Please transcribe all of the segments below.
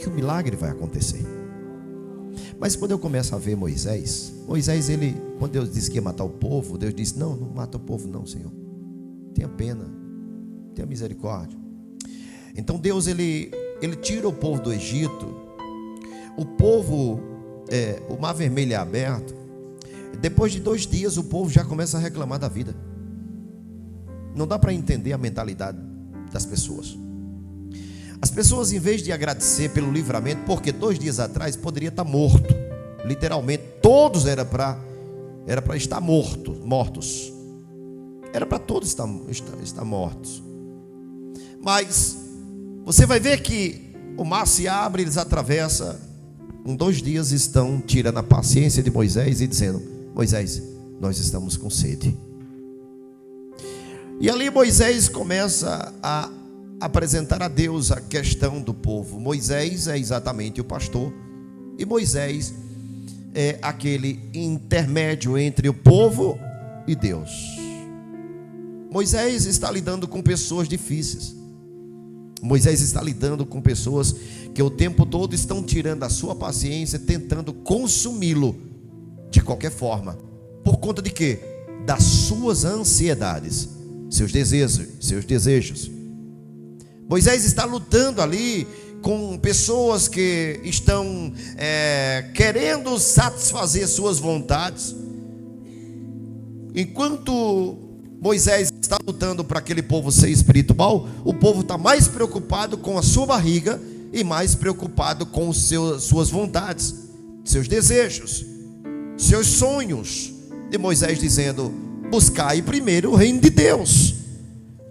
que o milagre vai acontecer. Mas quando eu começo a ver Moisés, ele, quando Deus disse que ia matar o povo, Deus disse: não mata o povo não, Senhor. Tenha pena, tenha misericórdia. Então Deus, ele tira o povo do Egito. O povo, o mar vermelho é aberto. Depois de 2 dias o povo já começa a reclamar da vida. Não dá para entender a mentalidade das pessoas. As pessoas, em vez de agradecer pelo livramento, porque 2 dias atrás poderia estar morto, literalmente todos era para estar mortos, era para todos estar mortos. Mas você vai ver que o mar se abre, eles atravessam. Em 2 dias estão tirando a paciência de Moisés e dizendo: Moisés, nós estamos com sede. E ali Moisés começa a apresentar a Deus a questão do povo. Moisés é exatamente o pastor, e Moisés é aquele intermédio entre o povo e Deus. Moisés está lidando com pessoas difíceis. Moisés está lidando com pessoas que o tempo todo estão tirando a sua paciência, tentando consumi-lo de qualquer forma. Por conta de quê? Das suas ansiedades, seus desejos. Moisés está lutando ali com pessoas que estão querendo satisfazer suas vontades. Enquanto Moisés está lutando para aquele povo ser espiritual, o povo está mais preocupado com a sua barriga e mais preocupado com suas vontades, seus desejos, seus sonhos. E Moisés dizendo: buscai primeiro o reino de Deus,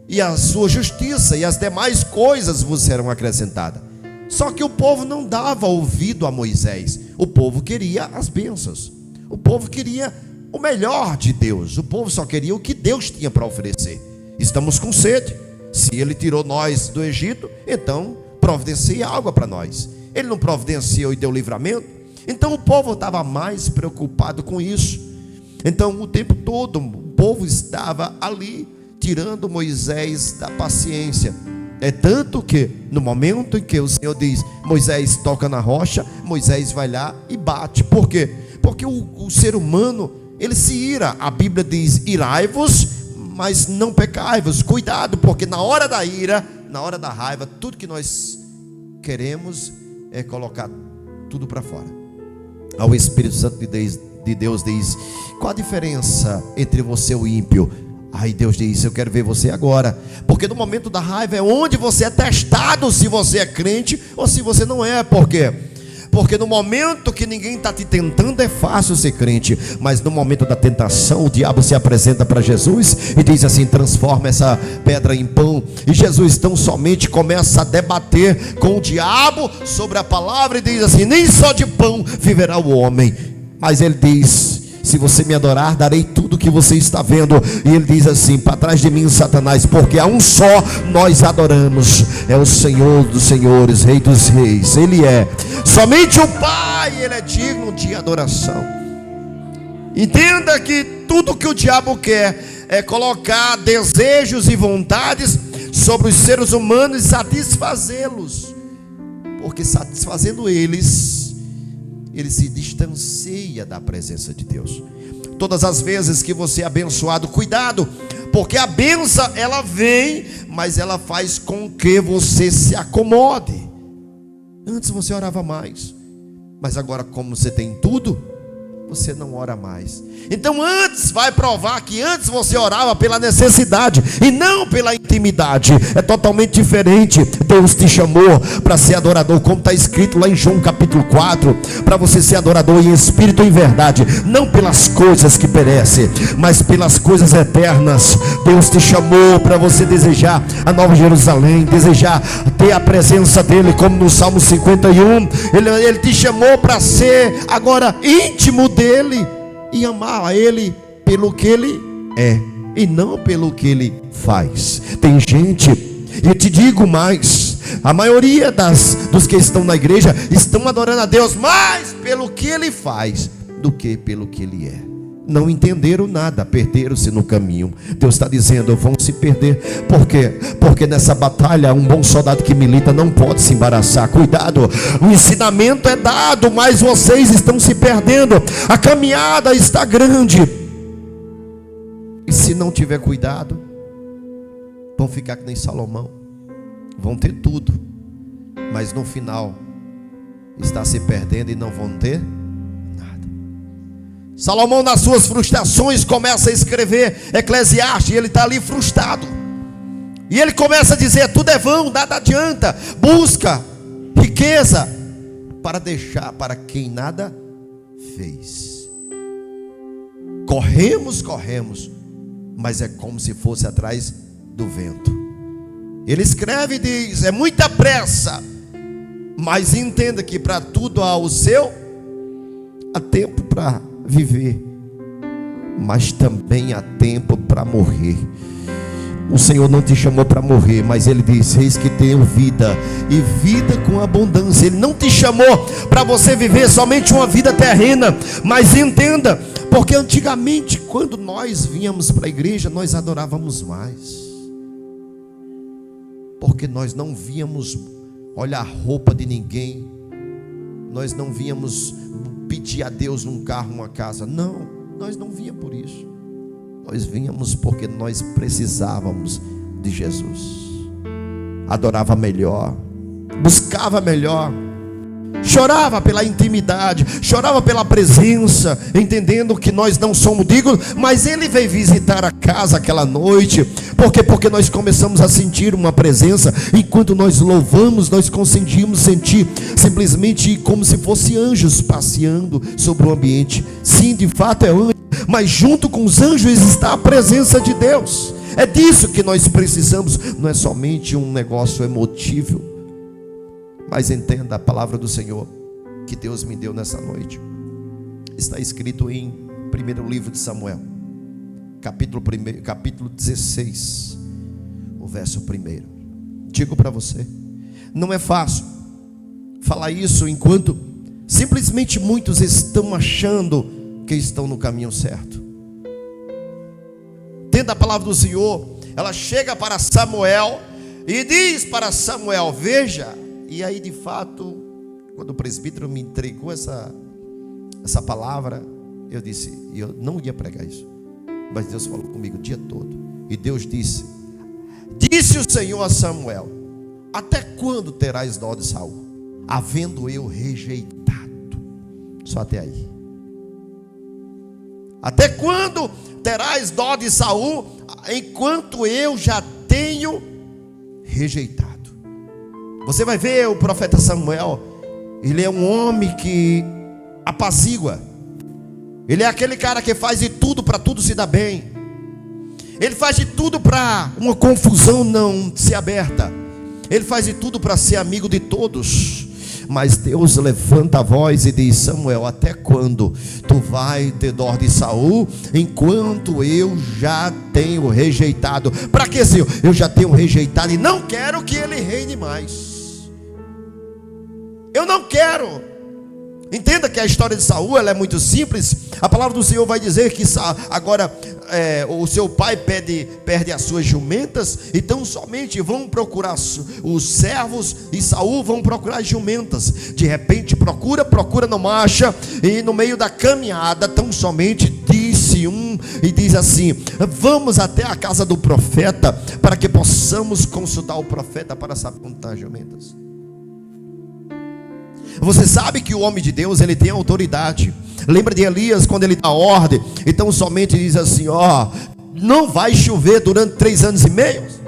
e a sua justiça, e as demais coisas vos serão acrescentadas. Só que o povo não dava ouvido a Moisés. O povo queria as bênçãos, o povo queria o melhor de Deus, o povo só queria o que Deus tinha para oferecer. Estamos com sede. Se ele tirou nós do Egito, então providencie água para nós. Ele não providenciou e deu livramento. Então o povo estava mais preocupado com isso. Então o tempo todo o povo estava ali tirando Moisés da paciência. É tanto que no momento em que o Senhor diz: Moisés, toca na rocha, Moisés vai lá e bate. Por quê? Porque o ser humano, ele se ira. A Bíblia diz: irai-vos, mas não pecai-vos. Cuidado, porque na hora da ira, na hora da raiva, tudo que nós queremos é colocar tudo para fora. O Espírito Santo de Deus diz: qual a diferença entre você e o ímpio? Aí Deus diz: eu quero ver você agora. Porque no momento da raiva é onde você é testado se você é crente ou se você não é. Por quê? Porque no momento que ninguém está te tentando é fácil ser crente, mas no momento da tentação o diabo se apresenta para Jesus e diz assim: transforma essa pedra em pão. E Jesus tão somente começa a debater com o diabo sobre a palavra e diz assim: nem só de pão viverá o homem. Mas ele diz: se você me adorar, darei tudo que você está vendo. E ele diz assim: para trás de mim, Satanás, porque a um só nós adoramos, é o Senhor dos senhores, Rei dos reis. Ele é somente o Pai, ele é digno de adoração. Entenda que tudo que o diabo quer é colocar desejos e vontades sobre os seres humanos e satisfazê-los, porque satisfazendo eles, ele se distancia da presença de Deus. Todas as vezes que você é abençoado, cuidado, porque a bênção ela vem, mas ela faz com que você se acomode. Antes você orava mais, mas agora, como você tem tudo, você não ora mais. Então antes, vai provar que antes você orava pela necessidade e não pela intimidade. É totalmente diferente. Deus te chamou para ser adorador, como está escrito lá em João capítulo 4, para você ser adorador em espírito e em verdade, não pelas coisas que perecem, mas pelas coisas eternas. Deus te chamou para você desejar a Nova Jerusalém, desejar ter a presença dele, como no Salmo 51. Ele te chamou para ser agora íntimo dele e amar a ele pelo que ele é e não pelo que ele faz. Tem gente, e eu te digo mais, a maioria dos que estão na igreja estão adorando a Deus mais pelo que ele faz do que pelo que ele é. não entenderam nada, perderam-se no caminho. Deus está dizendo, vão se perder. Por quê? Porque nessa batalha, um bom soldado que milita não pode se embaraçar. Cuidado, o ensinamento é dado, mas vocês estão se perdendo. A caminhada está grande. E se não tiver cuidado, vão ficar que nem Salomão. Vão ter tudo, mas no final está se perdendo e não vão ter. Salomão, nas suas frustrações, começa a escrever Eclesiastes, e ele está ali frustrado, e ele começa a dizer, tudo é vão, nada adianta, busca riqueza para deixar para quem nada fez. Corremos, mas é como se fosse atrás do vento. Ele escreve e diz, é muita pressa, mas entenda que para tudo há o seu, há tempo para viver, mas também há tempo para morrer. O Senhor não te chamou para morrer, mas Ele diz, eis que tenho vida, e vida com abundância. Ele não te chamou para você viver somente uma vida terrena, mas entenda, porque antigamente, quando nós vínhamos para a igreja, nós adorávamos mais, porque nós não víamos olhar a roupa de ninguém, nós não víamos pedir a Deus um carro, uma casa. Não, nós não víamos por isso. Nós vínhamos porque nós precisávamos de Jesus. Adorava melhor, buscava melhor, chorava pela intimidade, chorava pela presença, entendendo que nós não somos dignos. Mas Ele veio visitar a casa aquela noite. Por quê? Porque nós começamos a sentir uma presença. Enquanto nós louvamos, nós conseguimos sentir simplesmente como se fossem anjos passeando sobre o ambiente. Sim, de fato é anjo, mas junto com os anjos está a presença de Deus. É disso que nós precisamos. Não é somente um negócio emotivo, mas entenda a palavra do Senhor que Deus me deu nessa noite. Está escrito em primeiro livro de Samuel, capítulo 16, o verso 1. Digo para você, não é fácil falar isso enquanto simplesmente muitos estão achando que estão no caminho certo. Entenda a palavra do Senhor. Ela chega para Samuel e diz para Samuel, veja. E aí, de fato, quando o presbítero me entregou essa palavra, eu disse, eu não ia pregar isso, mas Deus falou comigo o dia todo. E Deus disse o Senhor a Samuel, até quando terás dó de Saul, havendo eu rejeitado? Só até aí. Até quando terás dó de Saul, enquanto eu já tenho rejeitado? Você vai ver o profeta Samuel, ele é um homem que apazigua. Ele é aquele cara que faz de tudo para tudo se dar bem. Ele faz de tudo para uma confusão não ser aberta. Ele faz de tudo para ser amigo de todos. Mas Deus levanta a voz e diz, Samuel, até quando tu vai ter dó de Saul, enquanto eu já tenho rejeitado? Para que, Senhor? Eu já tenho rejeitado e não quero que ele reine mais. Eu não quero. Entenda que a história de Saul, ela é muito simples. A palavra do Senhor vai dizer que agora o seu pai perde as suas jumentas. Então somente vão procurar os servos, e Saul vão procurar as jumentas. De repente procura, não acha. E no meio da caminhada, tão somente disse um e diz assim, vamos até a casa do profeta, para que possamos consultar o profeta para saber onde estão as jumentas. Você sabe que o homem de Deus, ele tem autoridade. Lembra de Elias quando ele dá ordem? Então somente diz assim, não vai chover durante 3 anos e meio.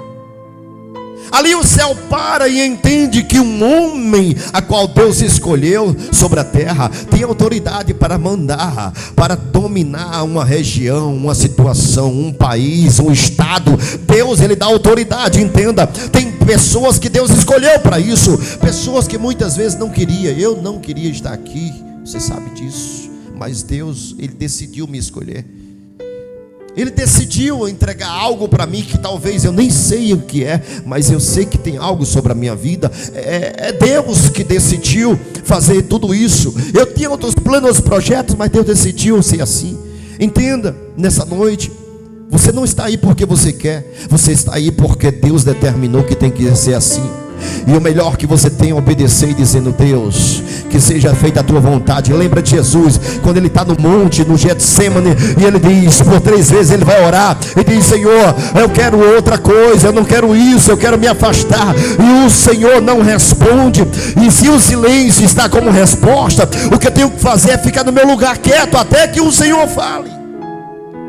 Ali o céu para e entende que um homem a qual Deus escolheu sobre a terra tem autoridade para mandar, para dominar uma região, uma situação, um país, um estado. Deus, ele dá autoridade, entenda. Tem pessoas que Deus escolheu para isso, pessoas que muitas vezes não queria. Eu não queria estar aqui, você sabe disso, mas Deus, ele decidiu me escolher. Ele decidiu entregar algo para mim que talvez eu nem sei o que é, mas eu sei que tem algo sobre a minha vida. É Deus que decidiu fazer tudo isso. Eu tinha outros planos, projetos, mas Deus decidiu ser assim. Entenda, nessa noite, você não está aí porque você quer, você está aí porque Deus determinou que tem que ser assim. E o melhor que você tem é obedecer e dizendo: Deus, que seja feita a tua vontade. Lembra de Jesus, quando ele está no monte, no Getsemane, e ele diz, por 3 vezes ele vai orar, e diz: Senhor, eu quero outra coisa, eu não quero isso, eu quero me afastar. E o Senhor não responde. E se o silêncio está como resposta, o que eu tenho que fazer é ficar no meu lugar quieto, até que o Senhor fale.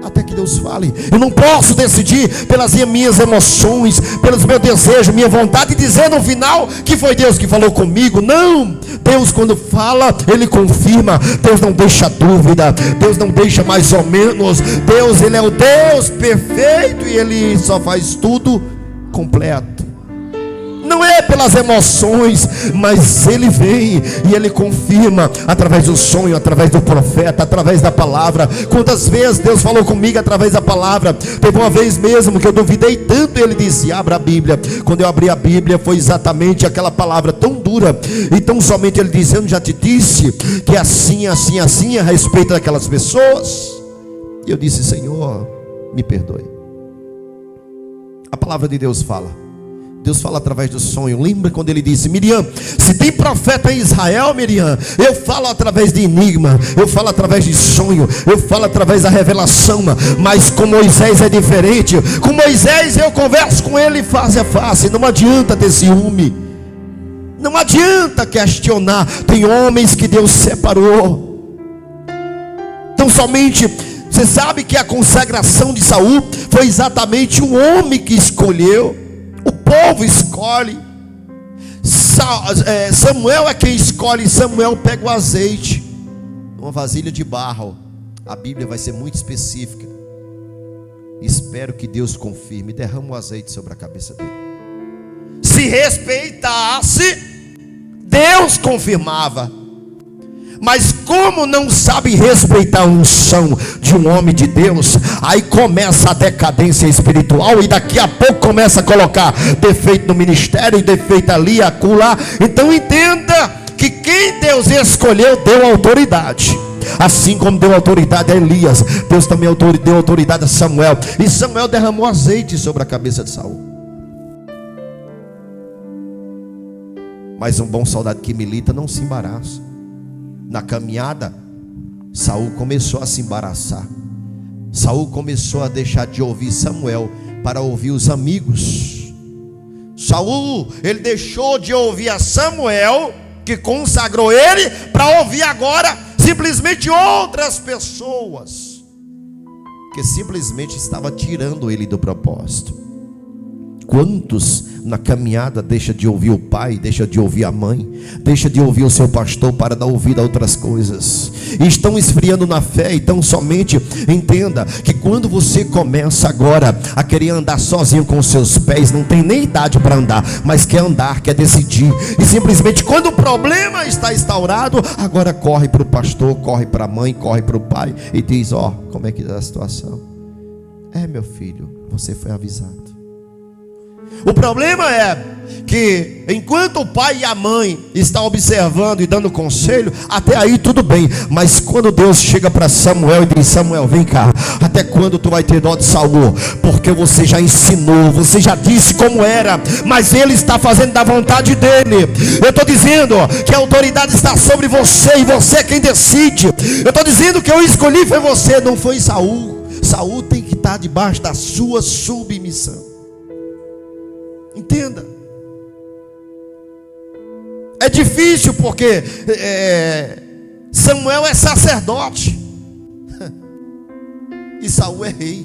Até que Deus fale. Eu não posso decidir pelas minhas emoções, pelos meus desejos, minha vontade, e dizer no final que foi Deus que falou comigo. Não, Deus quando fala, Ele confirma. Deus não deixa dúvida, Deus não deixa mais ou menos. Deus, Ele é o Deus perfeito, e Ele só faz tudo completo. Não é pelas emoções, mas Ele vem e Ele confirma através do sonho, através do profeta, através da palavra. Quantas vezes Deus falou comigo através da palavra? Teve uma vez mesmo que eu duvidei tanto, Ele disse: abra a Bíblia. Quando eu abri a Bíblia, foi exatamente aquela palavra tão dura. Então somente Ele disse: eu já te disse que assim, assim, assim a respeito daquelas pessoas. E eu disse: Senhor, me perdoe. A palavra de Deus fala. Deus fala através do sonho. Lembra quando ele disse: Miriam, se tem profeta em Israel, Miriam, eu falo através de enigma, eu falo através de sonho, eu falo através da revelação. Mas com Moisés é diferente. Com Moisés eu converso com ele face a face. Não adianta ter ciúme, não adianta questionar. Tem homens que Deus separou. Então somente você sabe que a consagração de Saul foi exatamente um homem que escolheu. O povo escolhe. Samuel é quem escolhe. Samuel pega o azeite numa vasilha de barro. A Bíblia vai ser muito específica. Espero que Deus confirme. Derrama o azeite sobre a cabeça dele. Se respeitasse, Deus confirmava. Mas como não sabe respeitar a unção de um homem de Deus, aí começa a decadência espiritual, e daqui a pouco começa a colocar defeito no ministério, defeito ali, acolá. Então entenda que quem Deus escolheu deu autoridade. Assim como deu autoridade a Elias, Deus também deu autoridade a Samuel. E Samuel derramou azeite sobre a cabeça de Saul. Mas um bom soldado que milita não se embaraça. Na caminhada, Saul começou a se embaraçar. Saul começou a deixar de ouvir Samuel para ouvir os amigos. Saul, ele deixou de ouvir a Samuel, que consagrou ele, para ouvir agora simplesmente outras pessoas, que simplesmente estava tirando ele do propósito. Quantos na caminhada deixa de ouvir o pai, deixa de ouvir a mãe, deixa de ouvir o seu pastor para dar ouvido a outras coisas, e estão esfriando na fé. Então somente entenda que quando você começa agora a querer andar sozinho com os seus pés, não tem nem idade para andar, mas quer andar, quer decidir, e simplesmente quando o problema está instaurado, agora corre para o pastor, corre para a mãe, corre para o pai e diz: ó, como é que é a situação? Meu filho, você foi avisado. O problema é que enquanto o pai e a mãe estão observando e dando conselho, até aí tudo bem. Mas quando Deus chega para Samuel e diz: Samuel, vem cá, até quando tu vai ter dó de Saul? Porque você já ensinou, você já disse como era, mas ele está fazendo da vontade dele. Eu estou dizendo que a autoridade está sobre você, e você é quem decide. Eu estou dizendo que eu escolhi foi você, não foi Saul. Saul tem que estar debaixo da sua submissão. Entenda. É difícil porque Samuel é sacerdote e Saul é rei.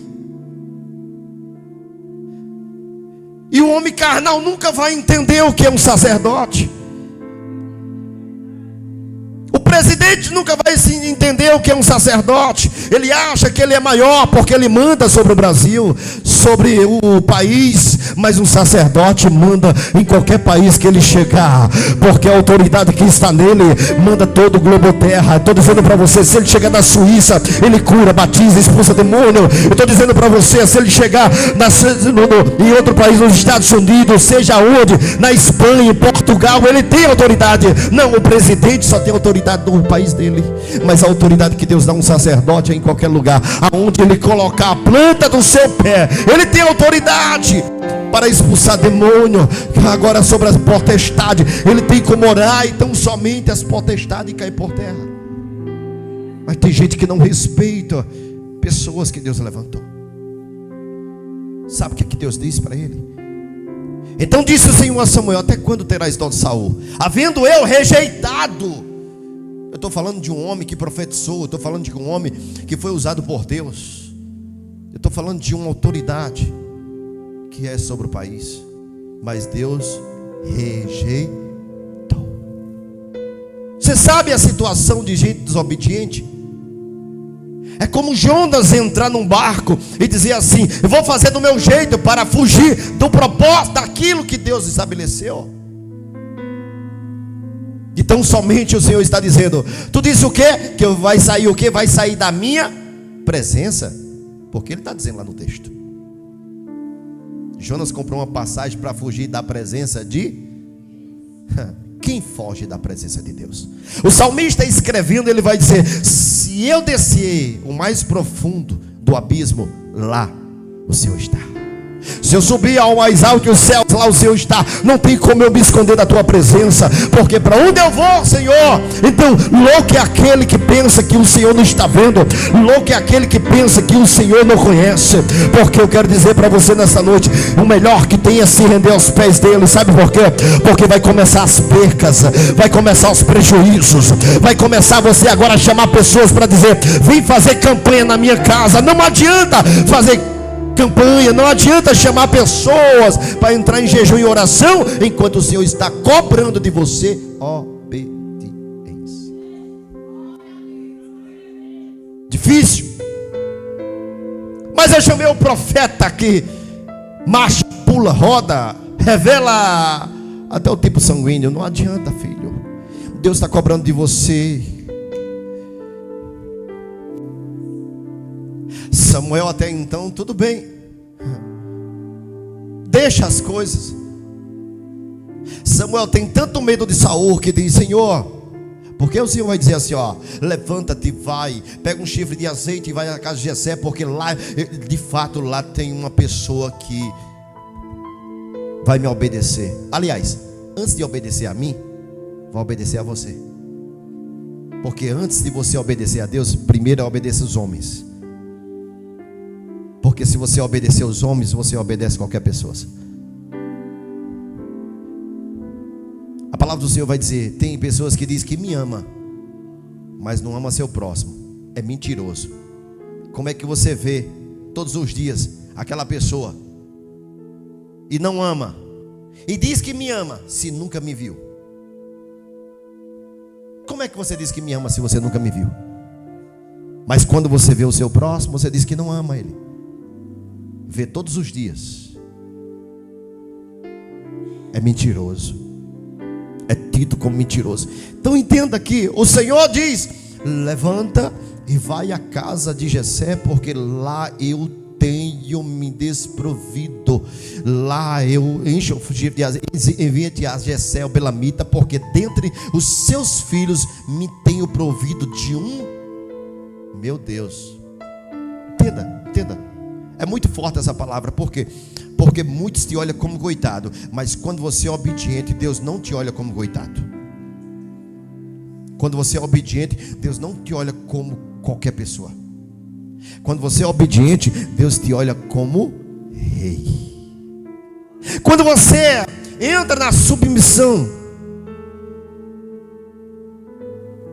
E o homem carnal nunca vai entender o que é um sacerdote. O presidente nunca vai entender o que é um sacerdote. Ele acha que ele é maior porque ele manda sobre o Brasil, sobre o país. mas um sacerdote manda em qualquer país que ele chegar, porque a autoridade que está nele manda todo o globo terra. Estou dizendo para você, se ele chegar na Suíça, ele cura, batiza, expulsa demônio. Eu estou dizendo para você, se ele chegar em outro país, nos Estados Unidos, seja onde, na Espanha, em Portugal, ele tem autoridade. Não, o presidente só tem autoridade no país dele, mas a autoridade que Deus dá a um sacerdote é em qualquer lugar, aonde ele colocar a planta do seu pé, ele tem autoridade para expulsar demônio. Agora sobre as potestades, ele tem como orar, então somente as potestades caem por terra. Mas tem gente que não respeita pessoas que Deus levantou. Sabe o que Deus disse para ele? Então disse o Senhor a Samuel: até quando terás dó de Saul, havendo eu rejeitado? Eu estou falando de um homem que profetizou, eu estou falando de um homem que foi usado por Deus, eu estou falando de uma autoridade que é sobre o país, mas Deus rejeitou. Você sabe a situação de gente desobediente? É como Jonas entrar num barco e dizer assim: eu vou fazer do meu jeito para fugir do propósito, daquilo que Deus estabeleceu. Então somente o Senhor está dizendo: tu disse o quê? Que vai sair o quê? Vai sair da minha presença. Porque ele está dizendo lá no texto. Jonas comprou uma passagem para fugir da presença de... Quem foge da presença de Deus? O salmista escrevendo, ele vai dizer: se eu descer o mais profundo do abismo, lá o Senhor está. Se eu subir ao mais alto que os céus, lá o Senhor está. Não tem como eu me esconder da tua presença, porque para onde eu vou, Senhor? Então, louco é aquele que pensa que o Senhor não está vendo. Louco é aquele que pensa que o Senhor não conhece. Porque eu quero dizer para você nessa noite, o melhor que tem é se render aos pés dele. Sabe por quê? Porque vai começar as percas, vai começar os prejuízos, vai começar você agora a chamar pessoas para dizer: vem fazer campanha na minha casa. Não adianta fazer campanha, não adianta chamar pessoas para entrar em jejum e oração, enquanto o Senhor está cobrando de você obediência. Difícil. Mas eu chamei o profeta que marcha, pula, roda, revela até o tipo sanguíneo. Não adianta, filho. Deus está cobrando de você. Samuel até então, tudo bem, deixa as coisas. Samuel tem tanto medo de Saul que diz: Senhor, porque o Senhor vai dizer assim, ó: levanta-te, vai, pega um chifre de azeite e vai à casa de Jessé, porque lá, de fato, lá tem uma pessoa que vai me obedecer. Aliás, antes de obedecer a mim, vai obedecer a você. Porque antes de você obedecer a Deus, primeiro obedeça os homens. Porque se você obedecer os homens, você obedece qualquer pessoa. A palavra do Senhor vai dizer: tem pessoas que dizem que me ama, mas não ama seu próximo. É mentiroso. Como é que você vê todos os dias aquela pessoa e não ama, e diz que me ama, se nunca me viu? Como é que você diz que me ama se você nunca me viu? Mas quando você vê o seu próximo, você diz que não ama ele. Vê todos os dias. É mentiroso. É tido como mentiroso. Então entenda aqui, o Senhor diz: levanta e vai à casa de Jessé, porque lá eu tenho me desprovido. Lá eu encho o fugir de azeite, envia-te a Jessé o belamita, porque dentre os seus filhos me tenho provido de um. Meu Deus. Entenda. É muito forte essa palavra. Por quê? Porque muitos te olham como coitado, mas quando você é obediente, Deus não te olha como coitado. Quando você é obediente, Deus não te olha como qualquer pessoa. Quando você é obediente, Deus te olha como rei. Quando você entra na submissão,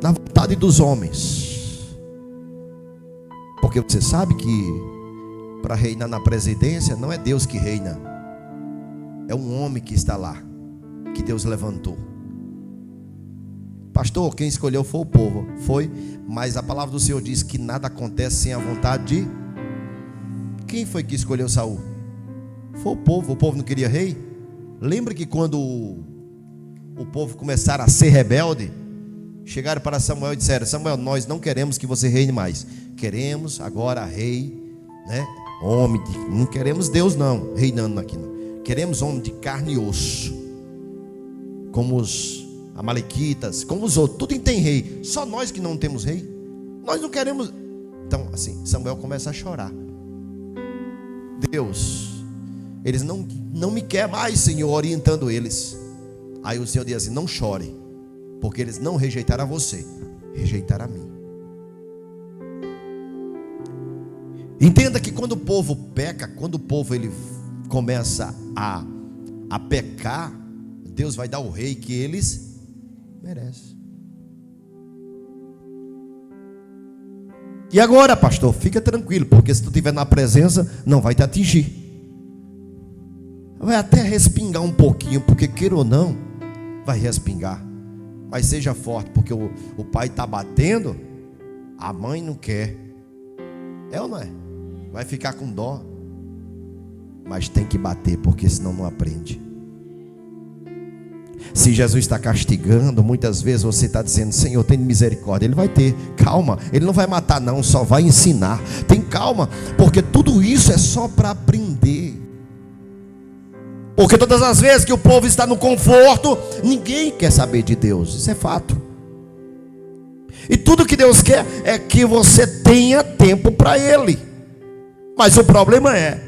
na vontade dos homens, porque você sabe que para reinar na presidência, não é Deus que reina, é um homem que está lá, que Deus levantou. Pastor, quem escolheu foi o povo. Foi, mas a palavra do Senhor diz que nada acontece sem a vontade de... Quem foi que escolheu Saul? Foi o povo não queria rei. Lembra que quando o povo começaram a ser rebelde, chegaram para Samuel e disseram: Samuel, nós não queremos que você reine mais, queremos agora rei, né? Homem, não queremos Deus não, reinando aqui não. Queremos homem de carne e osso, como os amalequitas, como os outros, tudo tem rei, só nós que não temos rei, nós não queremos. Então assim, Samuel começa a chorar. Deus, eles não me querem mais, Senhor, orientando eles. Aí o Senhor diz assim: não chore, porque eles não rejeitaram a você, rejeitaram a mim. Entenda que quando o povo peca, quando o povo ele começa a pecar, Deus vai dar o rei que eles merecem. E agora, pastor, fica tranquilo, porque se tu estiver na presença, não vai te atingir. Vai até respingar um pouquinho, porque queira ou não, vai respingar. Mas seja forte, porque o pai está batendo, a mãe não quer. É ou não é? Vai ficar com dó. Mas tem que bater, porque senão não aprende. Se Jesus está castigando, muitas vezes você está dizendo: Senhor, tem misericórdia. Ele vai ter, calma. Ele não vai matar não, só vai ensinar. Tem calma, porque tudo isso é só para aprender. Porque todas as vezes que o povo está no conforto, ninguém quer saber de Deus. Isso é fato. E tudo que Deus quer é que você tenha tempo para Ele. Mas o problema é,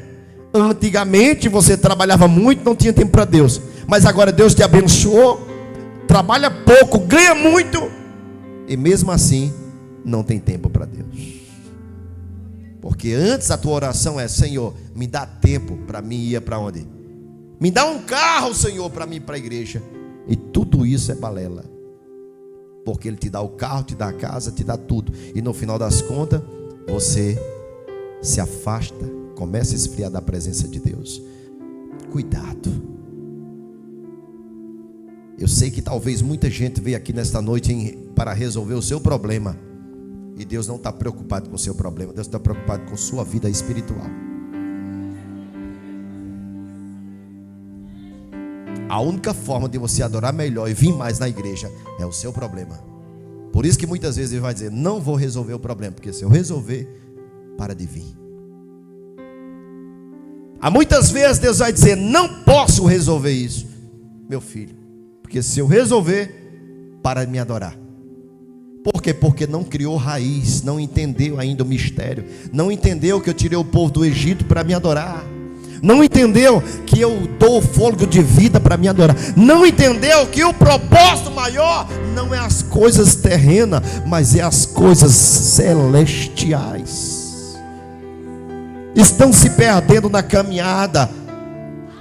antigamente você trabalhava muito, não tinha tempo para Deus. Mas agora Deus te abençoou, trabalha pouco, ganha muito, e mesmo assim não tem tempo para Deus. Porque antes a tua oração é: Senhor, me dá tempo para mim ir para onde? Me dá um carro, Senhor, para mim ir para a igreja. E tudo isso é balela. Porque Ele te dá o carro, te dá a casa, te dá tudo. E no final das contas, você se afasta, começa a esfriar da presença de Deus. Cuidado. Eu sei que talvez muita gente veio aqui nesta noite para resolver o seu problema. E Deus não está preocupado com o seu problema. Deus está preocupado com sua vida espiritual. A única forma de você adorar melhor e vir mais na igreja é o seu problema. Por isso que muitas vezes Ele vai dizer: não vou resolver o problema, porque se eu resolver, para de vir. Há muitas vezes Deus vai dizer: não posso resolver isso, meu filho, porque se eu resolver, para de me adorar. Por quê? Porque não criou raiz, não entendeu ainda o mistério, não entendeu que eu tirei o povo do Egito para me adorar, não entendeu que eu dou o fôlego de vida para me adorar, não entendeu que o propósito maior não é as coisas terrenas, mas é as coisas celestiais. Estão se perdendo na caminhada,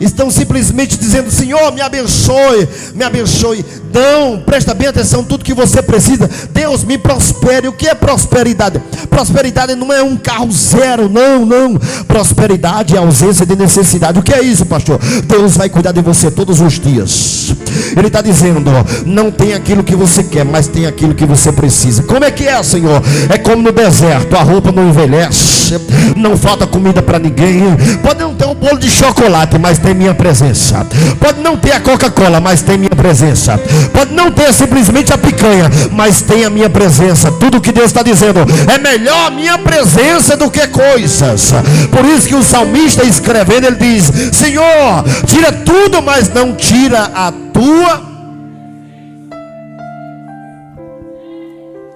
estão simplesmente dizendo: Senhor, me abençoe, me abençoe. Não, presta bem atenção, tudo que você precisa, Deus me prospere. O que é prosperidade? Prosperidade não é um carro zero, não. Prosperidade é ausência de necessidade. O que é isso, pastor? Deus vai cuidar de você todos os dias. Ele está dizendo: não tem aquilo que você quer, mas tem aquilo que você precisa. Como é que é, Senhor? É como no deserto, a roupa não envelhece, não falta comida para ninguém. Pode não ter um bolo de chocolate, mas tem minha presença. Pode não ter a Coca-Cola, mas tem minha presença. Pode não ter simplesmente a picanha, mas tem a minha presença. Tudo que Deus está dizendo: é melhor a minha presença do que coisas. Por isso que o salmista escrevendo, ele diz: Senhor, tira tudo, mas não tira a tua.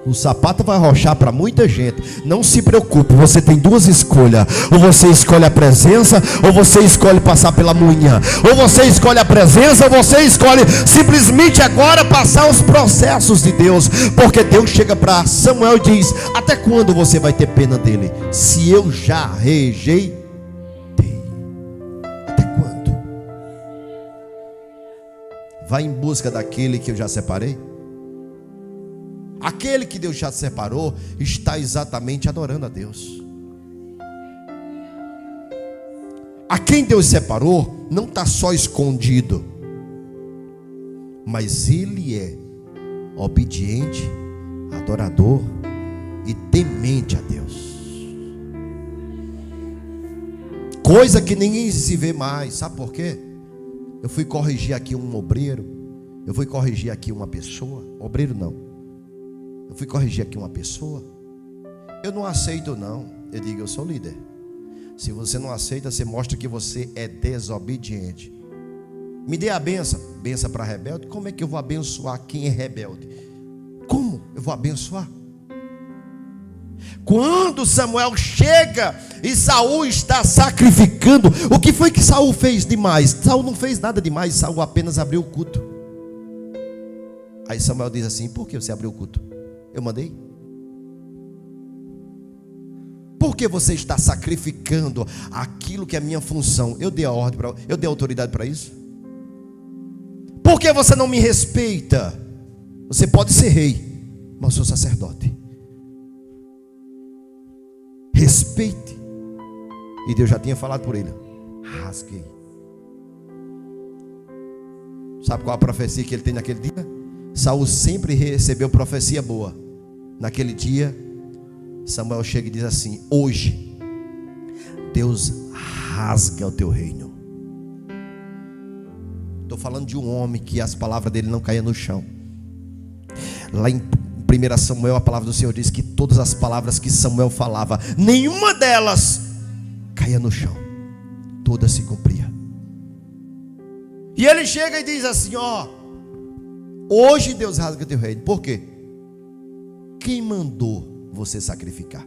O sapato vai rochar para muita gente. Não se preocupe, você tem duas escolhas: ou você escolhe a presença, ou você escolhe passar pela moinha. Ou você escolhe a presença, ou você escolhe simplesmente agora passar os processos de Deus. Porque Deus chega para Samuel e diz: até quando você vai ter pena dele, se eu já rejeitei? Até quando? Vai em busca daquele que eu já separei. Aquele que Deus já separou está exatamente adorando a Deus. A quem Deus separou não está só escondido, mas ele é obediente, adorador e temente a Deus. coisa que ninguém se vê mais. Sabe por quê? Eu fui corrigir aqui um obreiro, eu fui corrigir aqui uma pessoa. Obreiro não, eu fui corrigir aqui uma pessoa. Eu não aceito não. Eu digo, eu sou líder. Se você não aceita, você mostra que você é desobediente. Me dê a benção. Benção para rebelde. Como é que eu vou abençoar quem é rebelde? Como eu vou abençoar? Quando Samuel chega e Saul está sacrificando, o que foi que Saul fez demais? Saul não fez nada demais, Saul apenas abriu o culto. Aí Samuel diz assim: por que você abriu o culto? Eu mandei. Por que você está sacrificando aquilo que é minha função? Eu dei a ordem eu dei a autoridade para isso. Por que você não me respeita? Você pode ser rei, mas eu sou sacerdote. Respeite. E Deus já tinha falado por ele: rasguei. Sabe qual a profecia que ele tem naquele dia? Saul sempre recebeu profecia boa. Naquele dia Samuel chega e diz assim: hoje Deus rasga o teu reino. Estou falando de um homem que as palavras dele não caíam no chão. Lá em 1 Samuel, a palavra do Senhor diz que todas as palavras que Samuel falava, nenhuma delas caía no chão, todas se cumpria. E ele chega e diz assim: ó, hoje Deus rasga teu reino. Por quê? Quem mandou você sacrificar?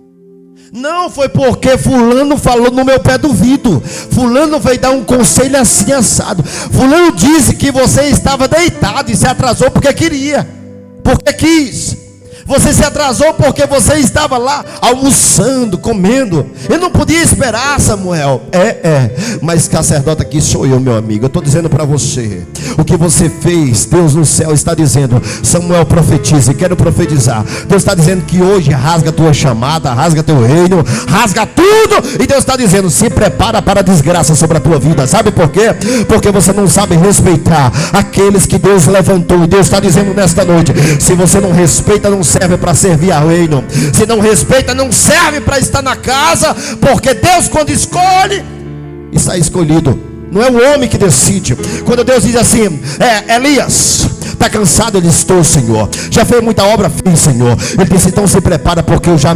Não foi porque fulano falou no meu pé do ouvido, fulano veio dar um conselho assim assado, fulano disse que você estava deitado e se atrasou porque queria, porque quis. Você se atrasou porque você estava lá almoçando, comendo. Eu não podia esperar, Samuel. Mas sacerdote, aqui sou eu, meu amigo. Eu estou dizendo para você, o que você fez, Deus no céu está dizendo: Samuel, profetize. Quero profetizar. Deus está dizendo que hoje rasga a tua chamada, rasga teu reino, rasga tudo. E Deus está dizendo: se prepara para a desgraça sobre a tua vida. Sabe por quê? Porque você não sabe respeitar aqueles que Deus levantou. E Deus está dizendo nesta noite: se você não respeita, não serve para servir ao reino. Se não respeita, não serve para estar na casa. Porque Deus, quando escolhe, está escolhido. Não é o homem que decide. Quando Deus diz assim: Elias, está cansado? Ele: estou, Senhor. Já fez muita obra? Fiz, Senhor. Ele disse: então se prepara, porque eu já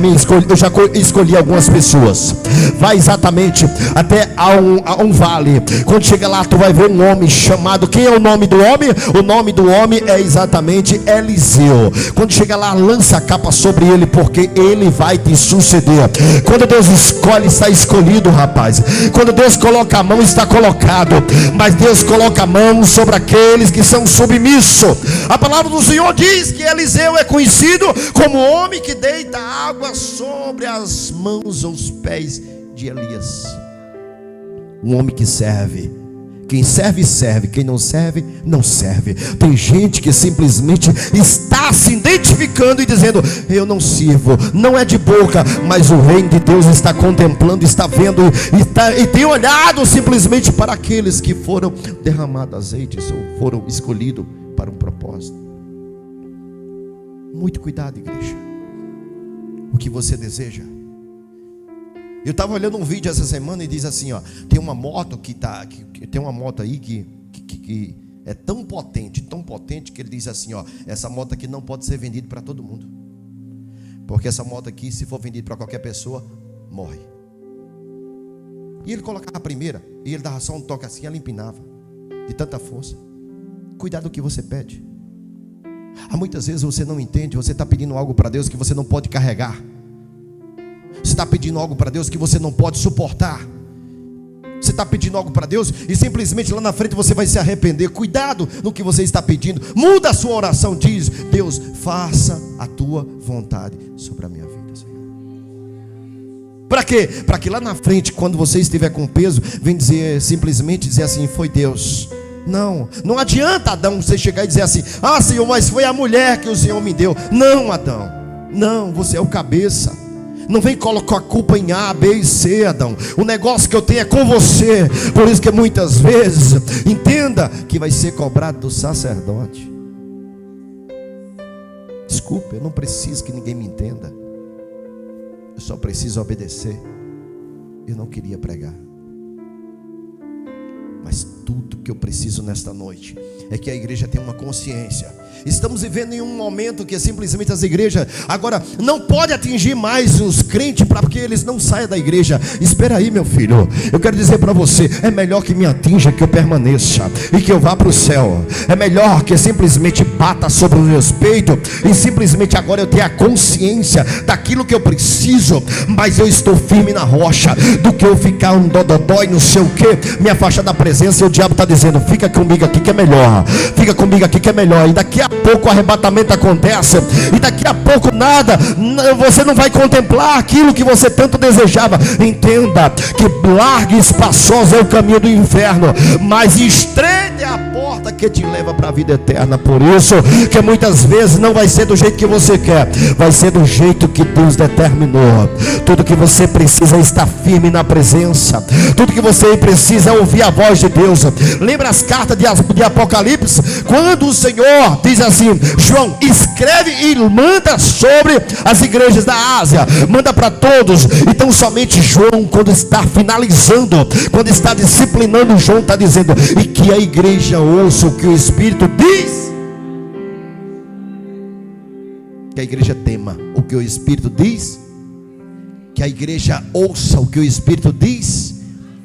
escolhi algumas pessoas. Vai exatamente até a um vale. Quando chega lá, tu vai ver um homem chamado. Quem é o nome do homem? O nome do homem é exatamente Eliseu. Quando chega lá, lança a capa sobre ele, porque ele vai te suceder. Quando Deus escolhe, está escolhido, rapaz. Quando Deus coloca a mão, está colocado. Mas Deus coloca a mão sobre aqueles que são submissos. A palavra do Senhor diz que Eliseu é conhecido como o homem que deita água sobre as mãos ou os pés de Elias. Um homem que serve. Quem serve, serve. Quem não serve, não serve. Tem gente que simplesmente está se identificando e dizendo: eu não sirvo. Não é de boca, mas o reino de Deus está contemplando, está vendo e tem olhado simplesmente para aqueles que foram derramados azeites ou foram escolhidos para um propósito. Muito cuidado, igreja. O que você deseja? Eu estava olhando um vídeo essa semana e diz assim, ó, tem uma moto tem uma moto aí que é tão potente que ele diz assim, ó, essa moto aqui não pode ser vendida para todo mundo, porque essa moto aqui, se for vendida para qualquer pessoa, morre. E ele colocava a primeira e ele dava só um toque assim, ela empinava de tanta força. Cuidado do que você pede. Há muitas vezes você não entende, você está pedindo algo para Deus que você não pode carregar. Você está pedindo algo para Deus que você não pode suportar. Você está pedindo algo para Deus e simplesmente lá na frente você vai se arrepender. Cuidado no que você está pedindo. Muda a sua oração. Diz: Deus, faça a tua vontade sobre a minha vida, Senhor. Para quê? Para que lá na frente, quando você estiver com peso, vem dizer, simplesmente dizer assim: foi Deus. Não adianta, Adão, você chegar e dizer assim: ah, Senhor, mas foi a mulher que o Senhor me deu. Não, Adão, não, você é o cabeça. Não vem colocar a culpa em A, B e C, Adão. O negócio que eu tenho é com você. Por isso que muitas vezes, entenda que vai ser cobrado do sacerdote. Desculpe, eu não preciso que ninguém me entenda. Eu só preciso obedecer. Eu não queria pregar. tudo que eu preciso nesta noite é que a igreja tenha uma consciência. Estamos vivendo em um momento que simplesmente as igrejas agora não pode atingir mais os crentes para que eles não saiam da igreja. Espera aí, meu filho, eu quero dizer para você, é melhor que me atinja, que eu permaneça e que eu vá para o céu. É melhor que simplesmente bata sobre os meus peitos e simplesmente agora eu tenha a consciência daquilo que eu preciso, mas eu estou firme na rocha, do que eu ficar um dodói, não sei o que, me afastar da presença. E o diabo está dizendo: fica comigo aqui que é melhor, fica comigo aqui que é melhor. E daqui a pouco o arrebatamento acontece, e daqui a pouco nada, você não vai contemplar aquilo que você tanto desejava. Entenda que largo e espaçoso é o caminho do inferno, mas estreita é a porta que te leva para a vida eterna. Por isso que muitas vezes não vai ser do jeito que você quer, vai ser do jeito que Deus determinou. Tudo que você precisa é estar firme na presença, tudo que você precisa é ouvir a voz de Deus. Lembra as cartas de Apocalipse, quando o Senhor diz assim: João, escreve e manda sobre as igrejas da Ásia, manda para todos. Então somente João, quando está finalizando, quando está disciplinando, João está dizendo: e que a igreja ouça o que o Espírito diz, que a igreja tema o que o Espírito diz, que a igreja ouça o que o Espírito diz.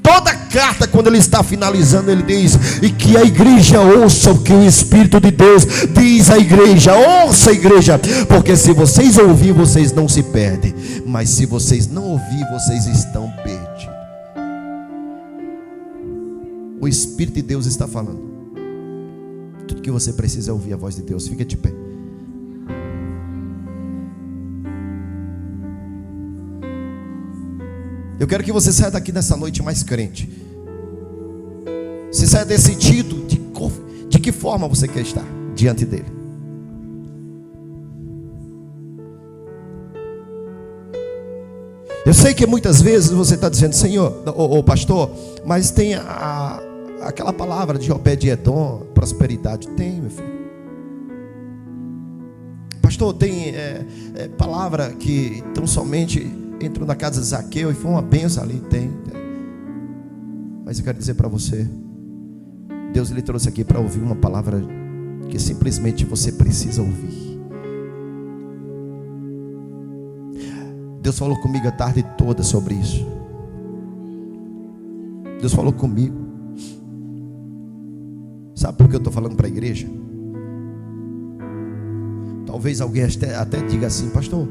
Toda carta, quando ele está finalizando, ele diz: e que a igreja ouça o que o Espírito de Deus diz à igreja. Ouça a igreja, porque se vocês ouvirem, vocês não se perdem, mas se vocês não ouvirem, vocês estão perdidos. O Espírito de Deus está falando. Tudo que você precisa é ouvir a voz de Deus. Fica de pé. Eu quero que você saia daqui nessa noite mais crente. Você saia decidido de que forma você quer estar diante dele. Eu sei que muitas vezes você está dizendo: Senhor, ou pastor, mas tem aquela palavra de Obed-Edom, prosperidade. Tem, meu filho. Pastor, tem palavra que tão somente entrou na casa de Zaqueu e foi uma bênção ali. Tem. Mas eu quero dizer para você, Deus lhe trouxe aqui para ouvir uma palavra que simplesmente você precisa ouvir. Deus falou comigo a tarde toda sobre isso. Deus falou comigo. Sabe por que eu estou falando para a igreja? Talvez alguém até diga assim: pastor,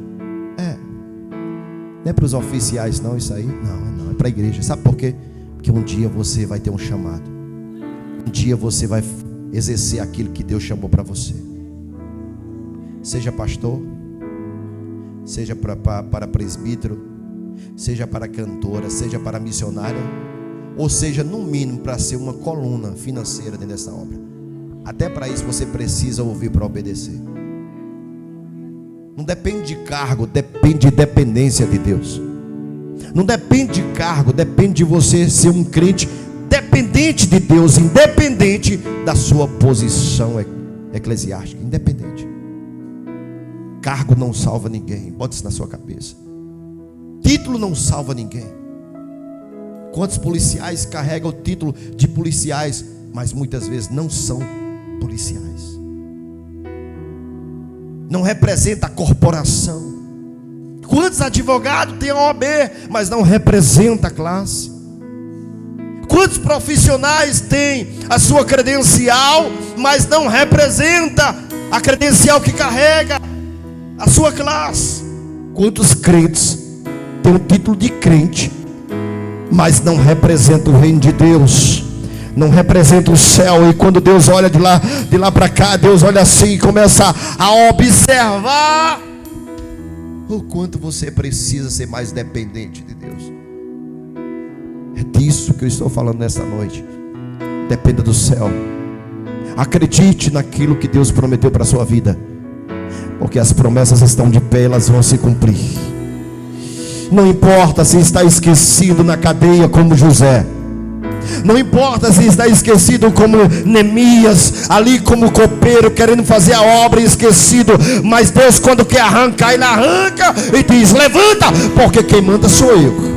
não é para os oficiais não isso aí. Não, é para a igreja. Sabe por quê? Porque um dia você vai ter um chamado. Um dia você vai exercer aquilo que Deus chamou para você. Seja pastor, seja para presbítero, seja para cantora, seja para missionária, ou seja, no mínimo, para ser uma coluna financeira dentro dessa obra. Até para isso você precisa ouvir para obedecer. Não depende de cargo, depende de dependência de Deus. Não depende de cargo, depende de você ser um crente dependente de Deus, independente da sua posição eclesiástica. Independente. Cargo não salva ninguém. Bota isso na sua cabeça. Título não salva ninguém. Quantos policiais carregam o título de policiais, mas muitas vezes não são policiais. Não representa a corporação. Quantos advogados têm OAB, mas não representa a classe? Quantos profissionais têm a sua credencial, mas não representa a credencial que carrega a sua classe? Quantos crentes têm o título de crente, mas não representa o reino de Deus, não representa o céu? E quando Deus olha de lá para cá, Deus olha assim e começa a observar o quanto você precisa ser mais dependente de Deus. É disso que eu estou falando nessa noite. Dependa do céu. Acredite naquilo que Deus prometeu para a sua vida, porque as promessas estão de pé, elas vão se cumprir. Não importa se está esquecido na cadeia como José, não importa se está esquecido como Neemias, ali como copeiro, querendo fazer a obra e esquecido. Mas Deus, quando quer arrancar, Ele arranca e diz: levanta, porque quem manda sou eu.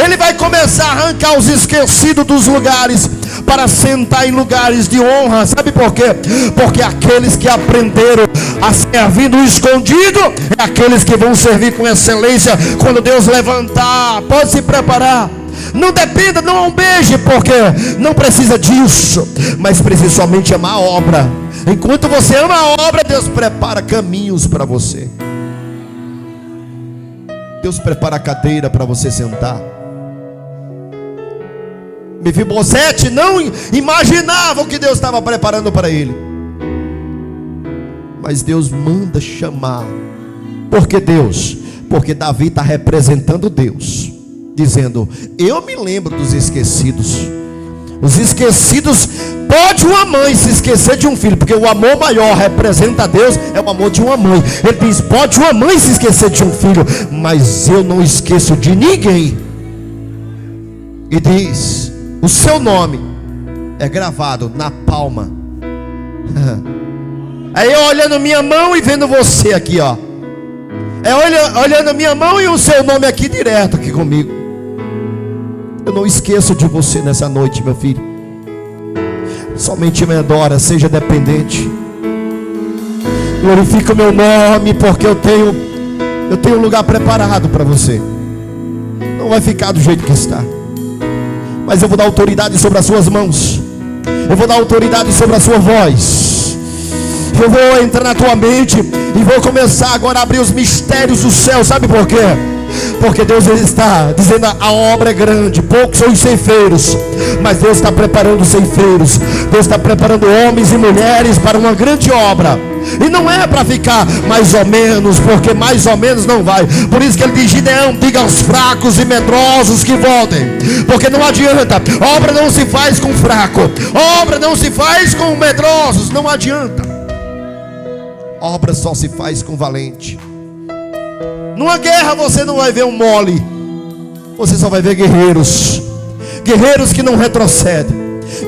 Ele vai começar a arrancar os esquecidos dos lugares para sentar em lugares de honra. Sabe por quê? Porque aqueles que aprenderam a servir no escondido é aqueles que vão servir com excelência quando Deus levantar. Pode se preparar. Não dependa, não almeje, porque não precisa disso, mas precisa somente amar a obra. Enquanto você ama a obra, Deus prepara caminhos para você. Deus prepara a cadeira para você sentar. Mefibosete não imaginava o que Deus estava preparando para ele, mas Deus manda chamar. Por que Deus? Porque Davi está representando Deus, dizendo: eu me lembro dos esquecidos. Os esquecidos, pode uma mãe se esquecer de um filho, porque o amor maior representa a Deus, é o amor de uma mãe. Ele diz: pode uma mãe se esquecer de um filho, mas eu não esqueço de ninguém. E diz: o seu nome é gravado na palma. Aí eu olhando minha mão e vendo você aqui, ó. Olhando minha mão e o seu nome aqui direto aqui comigo. Eu não esqueço de você nessa noite, meu filho. Somente me adora, seja dependente. Glorifica o meu nome, porque eu tenho um lugar preparado para você. Não vai ficar do jeito que está, mas eu vou dar autoridade sobre as suas mãos. Eu vou dar autoridade sobre a sua voz. Eu vou entrar na tua mente e vou começar agora a abrir os mistérios do céu. Sabe por quê? Porque Deus está dizendo: a obra é grande, poucos são os ceifeiros, mas Deus está preparando os ceifeiros. Deus está preparando homens e mulheres para uma grande obra. E não é para ficar mais ou menos, porque mais ou menos não vai. Por isso que ele diz: Gideão, diga aos fracos e medrosos que voltem. Porque não adianta, obra não se faz com fraco, obra não se faz com medrosos, não adianta. Obra só se faz com valente. Numa guerra você não vai ver um mole, você só vai ver guerreiros. Guerreiros que não retrocedem.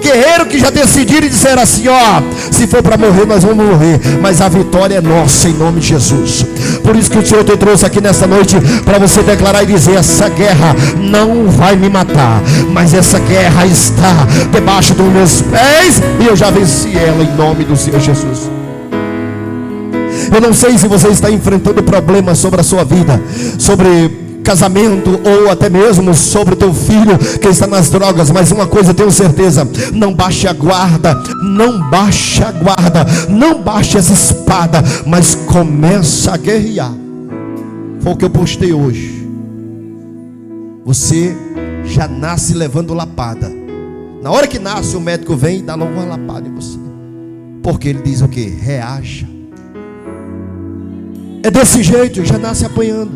Guerreiros que já decidiram e disseram assim: ó, se for para morrer nós vamos morrer, mas a vitória é nossa em nome de Jesus. Por isso que o Senhor te trouxe aqui nesta noite, para você declarar e dizer: essa guerra não vai me matar, mas essa guerra está debaixo dos meus pés e eu já venci ela em nome do Senhor Jesus. Eu não sei se você está enfrentando problemas sobre a sua vida, sobre casamento, ou até mesmo sobre o teu filho que está nas drogas, mas uma coisa eu tenho certeza: não baixe a guarda, não baixe a guarda, não baixe essa espada, mas começa a guerrear. Foi o que eu postei hoje. Você já nasce levando lapada. Na hora que nasce, o médico vem e dá logo uma lapada em você, porque ele diz o que? Reaja. É desse jeito, já nasce apanhando.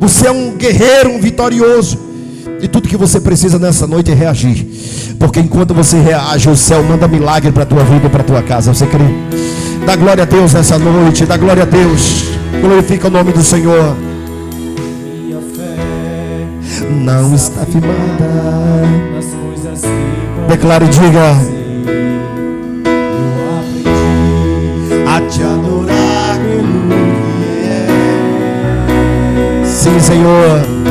Você é um guerreiro, um vitorioso. E tudo que você precisa nessa noite é reagir. Porque enquanto você reage, o céu manda milagre para a tua vida e para a tua casa. Você crê? Dá glória a Deus nessa noite. Dá glória a Deus. Glorifica o nome do Senhor. Minha fé não está firmada nas coisas que declare e diga: eu aprendi a te adorar. Sim, Senhor.